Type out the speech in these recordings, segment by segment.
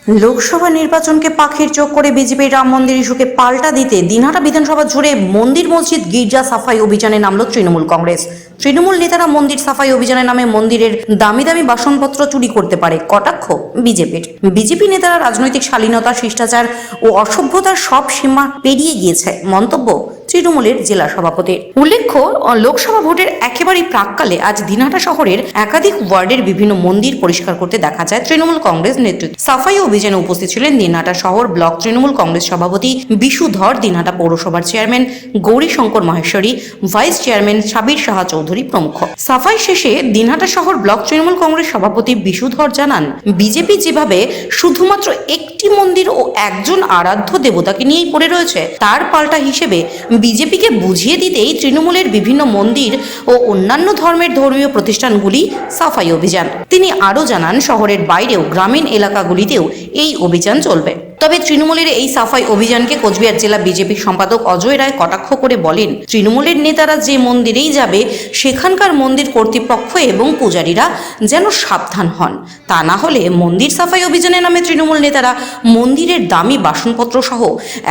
লোকসভা নির্বাচনকে পাখির চোখ করে বিজেপির রাম মন্দির ইস্যুকে পাল্টা দিতে দিনহাটা বিধানসভা জুড়ে মন্দির মসজিদ গির্জা সাফাই অভিযানে নামল তৃণমূল কংগ্রেস। তৃণমূল নেতারা মন্দির সাফাই অভিযানের নামে মন্দিরের দামি দামি বাসনপত্র চুরি করতে পারে কটাক্ষ বিজেপির। বিজেপি নেতারা রাজনৈতিক শালীনতা, শিষ্টাচার ও অসভ্যতার সব সীমা পেরিয়ে গিয়েছে মন্তব্য তৃণমূলের জেলা সভাপতির। উল্লেখ্য, লোকসভা ভোটের একেবারেই প্রাককালে আজ দিনহাটা শহরের একাধিক ওয়ার্ডের বিভিন্ন মন্দির পরিষ্কার করতে দেখা যায় তৃণমূল কংগ্রেস নেতৃত্ব। সাফাই অভিযানে উপস্থিত ছিলেন দিনহাটা শহর ব্লক তৃণমূল কংগ্রেস সভাপতি বিশু ধর, দিনহাটা পৌরসভার chairman Gauri Shankar Maheshwari, vice chairman Sabir Saha Chowdhury প্রমুখ। সাফাই শেষে দিনহাটা শহর ব্লক তৃণমূল কংগ্রেস সভাপতি বিশু ধর জানান, বিজেপি যেভাবে শুধুমাত্র একটি মন্দির ও একজন আরাধ্য দেবতাকে নিয়েই পড়ে রয়েছে, তার পাল্টা হিসেবে বিজেপিকে বুঝিয়ে দিতেই তৃণমূলের বিভিন্ন মন্দির ও অন্যান্য ধর্মের ধর্মীয় প্রতিষ্ঠানগুলি সাফাই অভিযান। তিনি আরও জানান, শহরের বাইরেও গ্রামীণ এলাকাগুলিতেও এই অভিযান চলবে। তবে তৃণমূলের এই সাফাই অভিযানকে কোচবিহার জেলা বিজেপি সম্পাদক অজয় রায় কটাক্ষ করে বলেন, তৃণমূলের নেতারা যে মন্দিরেই যাবে সেখানকার মন্দির কর্তৃপক্ষ এবং পূজারীরা যেন সাবধান হন, তা না হলে মন্দির সাফাই অভিযানের নামে তৃণমূল নেতারা মন্দিরের দামি বাসনপত্র সহ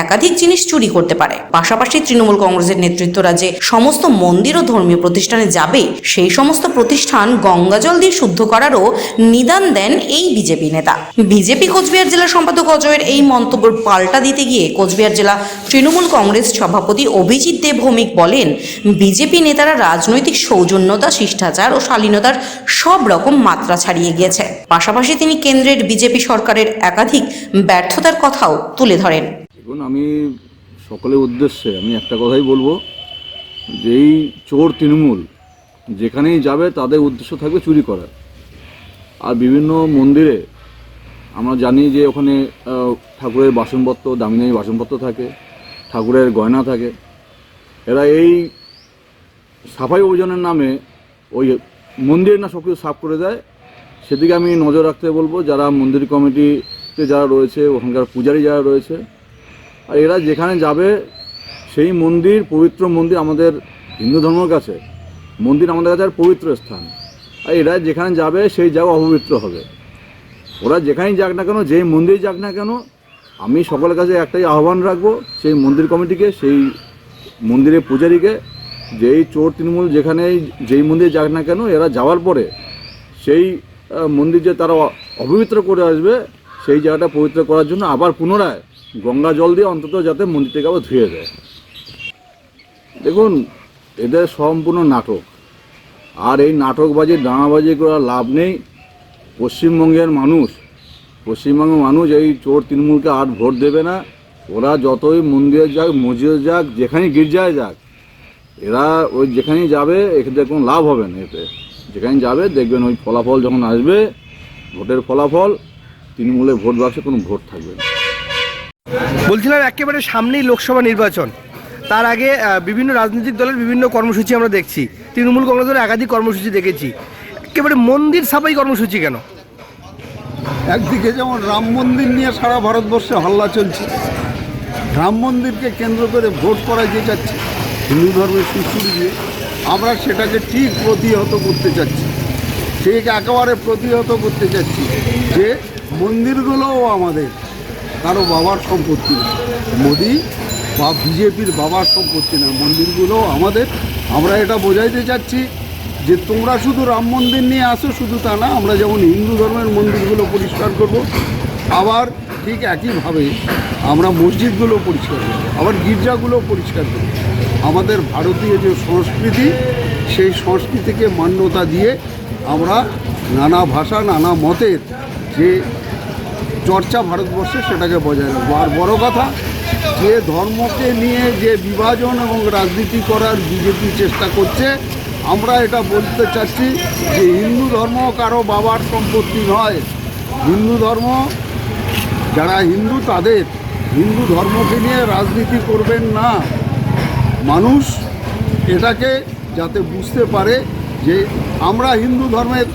একাধিক জিনিস চুরি করতে পারে। পাশাপাশি তৃণমূল কংগ্রেসের নেতৃত্বরা যে সমস্ত মন্দির ও ধর্মীয় প্রতিষ্ঠানে যাবে সেই সমস্ত প্রতিষ্ঠান গঙ্গাজল দিয়ে শুদ্ধ করারও নিদান দেন এই বিজেপি নেতা। বিজেপি কোচবিহার জেলা সম্পাদক অজয়ের এই মন্তব্যের পাল্টা দিতে গিয়ে কোচবিহার জেলা তৃণমূল কংগ্রেস সভাপতি অভিজিৎ দেব ভৌমিক বলেন, বিজেপি নেতারা রাজনৈতিক সৌজন্যতা, শিষ্টাচার ও শালীনতার সব রকম মাত্রা ছাড়িয়ে গিয়েছে। পাশাপাশি তিনি কেন্দ্রের বিজেপি সরকারের একাধিক ব্যর্থতার কথাও তুলে ধরেন। এখন আমি সকলের উদ্দেশ্যে আমি একটা কথাই বলবো, যে এই চোর তৃণমূল যেখানেই যাবে তাদের উদ্দেশ্য থাকবে চুরি করার। আর বিভিন্ন মন্দিরে আমরা জানি যে ওখানে ঠাকুরের বাসনপত্র, দামি দামি বাসনপত্র থাকে, ঠাকুরের গয়না থাকে। এরা এই সাফাই অভিযানের নামে ওই মন্দির না সব কিছু সাফ করে দেয়, সেদিকে আমি নজর রাখতে বলবো। যারা মন্দির কমিটিতে যারা রয়েছে, ওখানকার পূজারী যারা রয়েছে, আর এরা যেখানে যাবে সেই মন্দির, পবিত্র মন্দির আমাদের হিন্দু ধর্মের কাছে, মন্দির আমাদের কাছে আর পবিত্র স্থান। আর এরা যেখানে যাবে সেই জায়গা অপবিত্র হবে। ওরা যেখানেই যাক না কেন, যেই মন্দিরে যাক না কেন, আমি সকলের কাছে একটাই আহ্বান রাখবো, সেই মন্দির কমিটিকে, সেই মন্দিরের পূজারীকে, যেই চোর তৃণমূল যেখানেই যেই মন্দিরে যাক না কেন, এরা যাওয়ার পরে সেই মন্দির যে তারা অপবিত্র করে আসবে, সেই জায়গাটা পবিত্র করার জন্য আবার পুনরায় গঙ্গা জল দিয়ে অন্তত যাতে মন্দিরটাকে আবার ধুয়ে দেয়। দেখুন, এদের সম্পূর্ণ নাটক। আর এই নাটকবাজি, ডানাবাজি করার লাভ নেই। পশ্চিমবঙ্গের মানুষ এই চোর তৃণমূলকে আর ভোট দেবে না। ওরা যতই মন্দিরে যাক, মসজিদে যাক, যেখানেই গির্জায় যাক, এরা ওই যেখানেই যাবে এখানে কোনো লাভ হবে না। এতে যেখানে যাবে দেখবেন ওই ফলাফল যখন আসবে, ভোটের ফলাফল, তৃণমূলের ভোট বাক্সে কোনো ভোট থাকবে না। বলছিলাম, একেবারে সামনেই লোকসভা নির্বাচন, তার আগে বিভিন্ন রাজনৈতিক দলের বিভিন্ন কর্মসূচি আমরা দেখছি। তৃণমূল কংগ্রেসের একাধিক কর্মসূচি দেখেছি। একেবারে মন্দির সাফাই কর্মসূচি কেন? একদিকে যেমন রাম মন্দির নিয়ে সারা ভারতবর্ষে হাল্লা চলছে, রাম মন্দিরকে কেন্দ্র করে ভোট করাইতে চাচ্ছে হিন্দু ধর্মের সুশ্রী দিয়ে, আমরা সেটাকে ঠিক প্রতিহত করতে চাচ্ছি, ঠিক একেবারে প্রতিহত করতে চাচ্ছি যে মন্দিরগুলোও আমাদের কারো বাবার সম্পত্তি না, মোদি বা বিজেপির বাবার সম্পত্তি না, মন্দিরগুলোও আমাদের। আমরা এটা বোঝাইতে চাচ্ছি যে তোমরা শুধু রাম মন্দির নিয়ে আসো, শুধু তা না, আমরা যেমন হিন্দু ধর্মের মন্দিরগুলো পরিষ্কার করব, আবার ঠিক একইভাবে আমরা মসজিদগুলো পরিষ্কার করব, আবার গির্জাগুলো পরিষ্কার করব। আমাদের ভারতীয় যে সংস্কৃতি, সেই সংস্কৃতিকে মান্যতা দিয়ে আমরা নানা ভাষা, নানা মতের যে চর্চা ভারতবর্ষে, সেটাকে বজায় রাখবো। আর বড় কথা, যে ধর্মকে নিয়ে যে বিভাজন এবং রাজনীতি করার বিজেপি চেষ্টা করছে, আমরা এটা বলতে চাচ্ছি যে হিন্দু ধর্ম কারো বাবার সম্পত্তি নয়। হিন্দু ধর্ম, যারা হিন্দু তাদের, হিন্দু ধর্মকে নিয়ে রাজনীতি করবেন না। মানুষ এটাকে যাতে বুঝতে পারে যে আমরা হিন্দু ধর্মের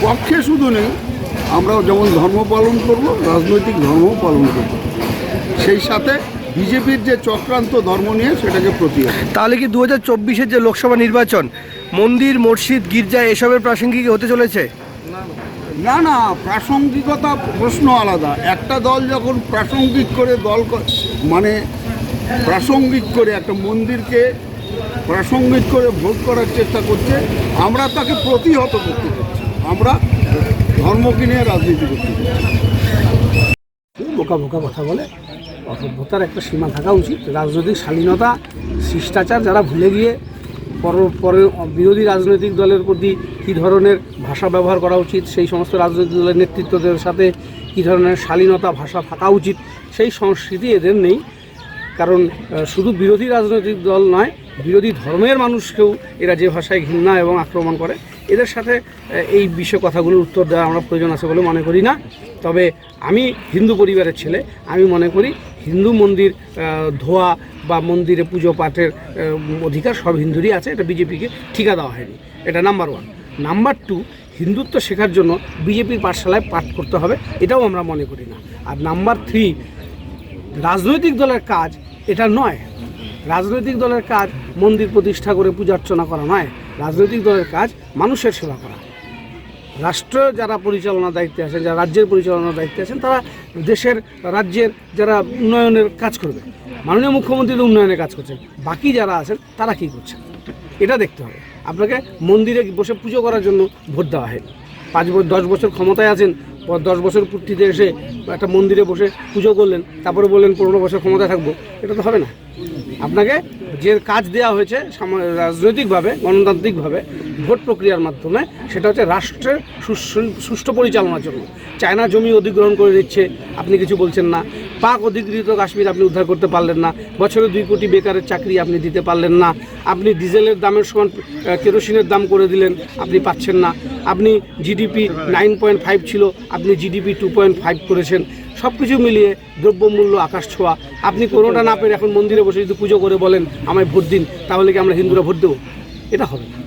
পক্ষে শুধু নেই, আমরাও যেমন ধর্ম পালন করব, রাজনৈতিক ধর্মও পালন করব। সেই সাথে বিজেপির যে চক্রান্ত ধর্ম নিয়ে, সেটাকে প্রতিহত। তাহলে কি 2024-এর যে লোকসভা নির্বাচন মন্দির, মসজিদ, গির্জা এসবের প্রাসঙ্গিক হতে চলেছে? না না, প্রাসঙ্গিকতা প্রশ্ন আলাদা। একটা দল যখন প্রাসঙ্গিক করে মানে প্রাসঙ্গিক করে একটা মন্দিরকে প্রাসঙ্গিক করে ভোট করার চেষ্টা করছে, আমরা তাকে প্রতিহত করতে চাচ্ছি। আমরা ধর্মকে নিয়ে রাজনীতি করতে চাচ্ছি। বোকা বোকা কথা বলে, অসভ্যতার একটা সীমা থাকা উচিত। রাজনৈতিক শালীনতা, শিষ্টাচার যারা ভুলে গিয়ে পরে বিরোধী রাজনৈতিক দলের প্রতি কী ধরনের ভাষা ব্যবহার করা উচিত, সেই সমস্ত রাজনৈতিক দলের নেতৃত্বদের সাথে কী ধরনের শালীনতা ভাষা থাকা উচিত, সেই সংস্কৃতি এদের নেই। কারণ শুধু বিরোধী রাজনৈতিক দল নয়, বিরোধী ধর্মের মানুষকেও এরা যে ভাষায় ঘৃণা এবং আক্রমণ করে, এদের সাথে এই বিষয় কথাগুলোর উত্তর দেওয়া আমরা প্রয়োজন আছে বলে মনে করি না। তবে আমি হিন্দু পরিবারের ছেলে, আমি মনে করি হিন্দু মন্দির ধোয়া বা মন্দিরে পুজো পাঠের অধিকার সব হিন্দুরই আছে, এটা বিজেপিকে ঠিকা দেওয়া হয়নি। এটা নাম্বার 1। নাম্বার 2, হিন্দুত্ব শেখার জন্য বিজেপির পাঠশালায় পাঠ করতে হবে, এটাও আমরা মনে করি না। আর নাম্বার 3, রাজনৈতিক দলের কাজ এটা নয়। রাজনৈতিক দলের কাজ মন্দির প্রতিষ্ঠা করে পূজা অর্চনা করা নয়। রাজনৈতিক দলের কাজ মানুষের সেবা করা। রাষ্ট্র যারা পরিচালনার দায়িত্বে আছেন, যারা রাজ্যের পরিচালনার দায়িত্বে আছেন, তারা দেশের রাজ্যের যারা উন্নয়নের কাজ করবে। মাননীয় মুখ্যমন্ত্রী তো উন্নয়নের কাজ করছেন, বাকি যারা আছেন তারা কী করছেন এটা দেখতে হবে। আপনাকে মন্দিরে বসে পুজো করার জন্য ভোট দেওয়া হয়নি। 10 বছর ক্ষমতায় আছেন, 10 বছর পূর্তিতে এসে একটা মন্দিরে বসে পুজো করলেন, তারপরে বললেন 15 বছর ক্ষমতায় থাকবো, এটা তো হবে না। আপনাকে যে কাজ দেওয়া হয়েছে রাজনৈতিকভাবে, গণতান্ত্রিকভাবে, ভোট প্রক্রিয়ার মাধ্যমে, সেটা হচ্ছে রাষ্ট্রের সুষ্ঠু পরিচালনার জন্য। চায়না জমি অধিগ্রহণ করে দিচ্ছে, আপনি কিছু বলছেন না। পাক অধিকৃত কাশ্মীর আপনি উদ্ধার করতে পারলেন না। বছরে 2 কোটি বেকারের চাকরি আপনি দিতে পারলেন না। আপনি ডিজেলের দামের সমান কেরোসিনের দাম করে দিলেন, আপনি পাচ্ছেন না। আপনি জিডিপি 9.5 ছিল, আপনি জিডিপি 2.5 করেছেন। সব কিছু মিলিয়ে দ্রব্যমূল্য আকাশ ছোঁয়া। আপনি কোনোটা না পেরে এখন মন্দিরে বসে যদি পুজো করে বলেন আমায় ভোট দিন, তাহলে কি আমরা হিন্দুরা ভোট দেবো? এটা হবে না।